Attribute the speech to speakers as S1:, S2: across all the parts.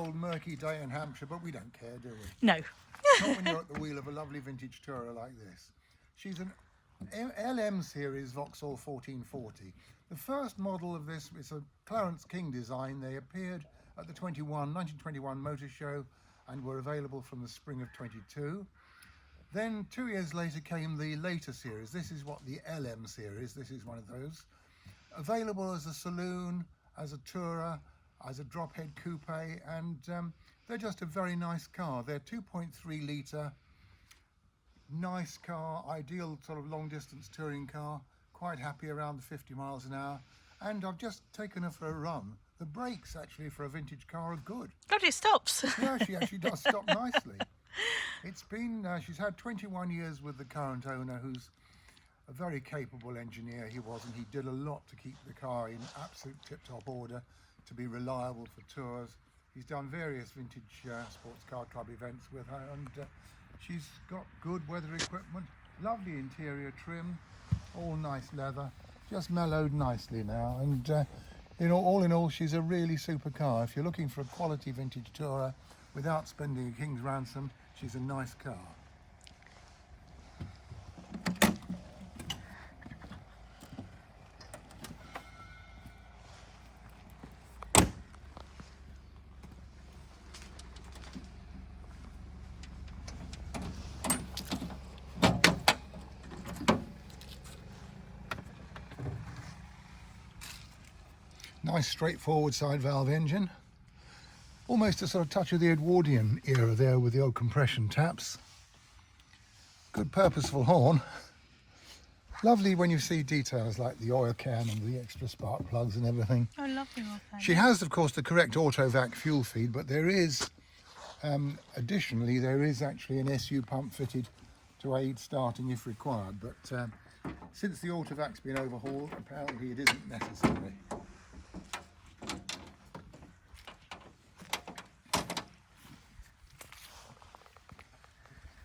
S1: cold, murky day in Hampshire, but we don't care, do we?
S2: No.
S1: Not when you're at the wheel of a lovely vintage tourer like this. She's an LM series Vauxhall 1440. The first model of this is a Clarence King design. They appeared at the 1921 Motor Show and were available from the spring of 22. Then 2 years later came the later series. This is what the LM series, this is one of those. Available as a saloon, as a tourer, as a drop-head coupe, and they're just a very nice car. They're 2.3 litre, nice car, ideal sort of long-distance touring car, quite happy around the 50 miles an hour. And I've just taken her for a run. The brakes actually for a vintage car are good.
S2: God, it stops.
S1: Yeah, she actually does stop nicely. It's been, she's had 21 years with the current owner, who's a very capable engineer he was, and he did a lot to keep the car in absolute tip-top order, to be reliable for tours. He's done various vintage sports car club events with her, and she's got good weather equipment, lovely interior trim, all nice leather, just mellowed nicely now, and all in all, she's a really super car. If you're looking for a quality vintage tourer without spending a king's ransom, she's a nice car. Nice straightforward side valve engine. Almost a sort of touch of the Edwardian era there with the old compression taps. Good purposeful horn. Lovely when you see details like the oil can and the extra spark plugs and everything.
S2: I love the oil can.
S1: She has, of course, the correct auto-vac fuel feed, but there is, additionally, there is actually an SU pump fitted to aid starting if required. But since the auto-vac's been overhauled, apparently it isn't necessary.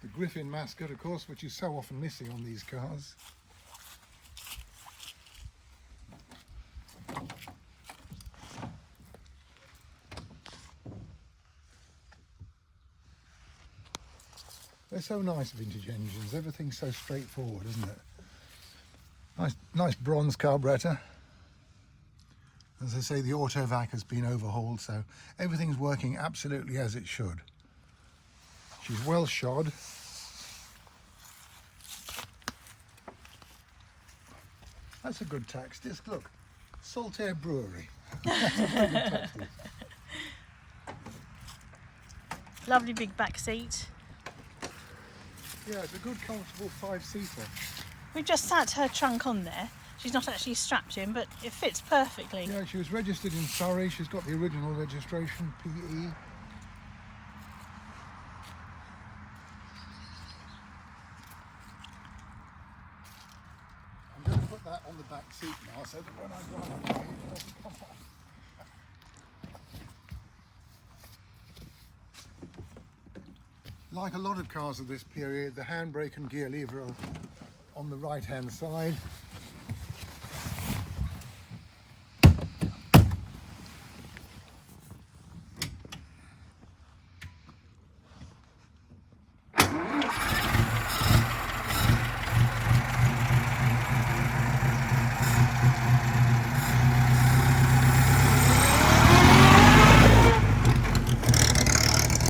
S1: The Griffin mascot, of course, which is so often missing on these cars. They're so nice, vintage engines. Everything's so straightforward, isn't it? Nice bronze carburettor. As I say, the auto-vac has been overhauled, so everything's working absolutely as it should. She's well shod. That's a good tax disc. Look, Saltaire Brewery. That's a very good tax disc.
S2: Lovely big back seat.
S1: Yeah, it's a good, comfortable 5-seater.
S2: We've just sat her trunk on there. She's not actually strapped in, but it fits perfectly.
S1: Yeah, she was registered in Surrey. She's got the original registration, PE. I'm going to put that on the back seat now, so that when I drive away, it doesn't come off. Like a lot of cars of this period, the handbrake and gear lever are on the right-hand side.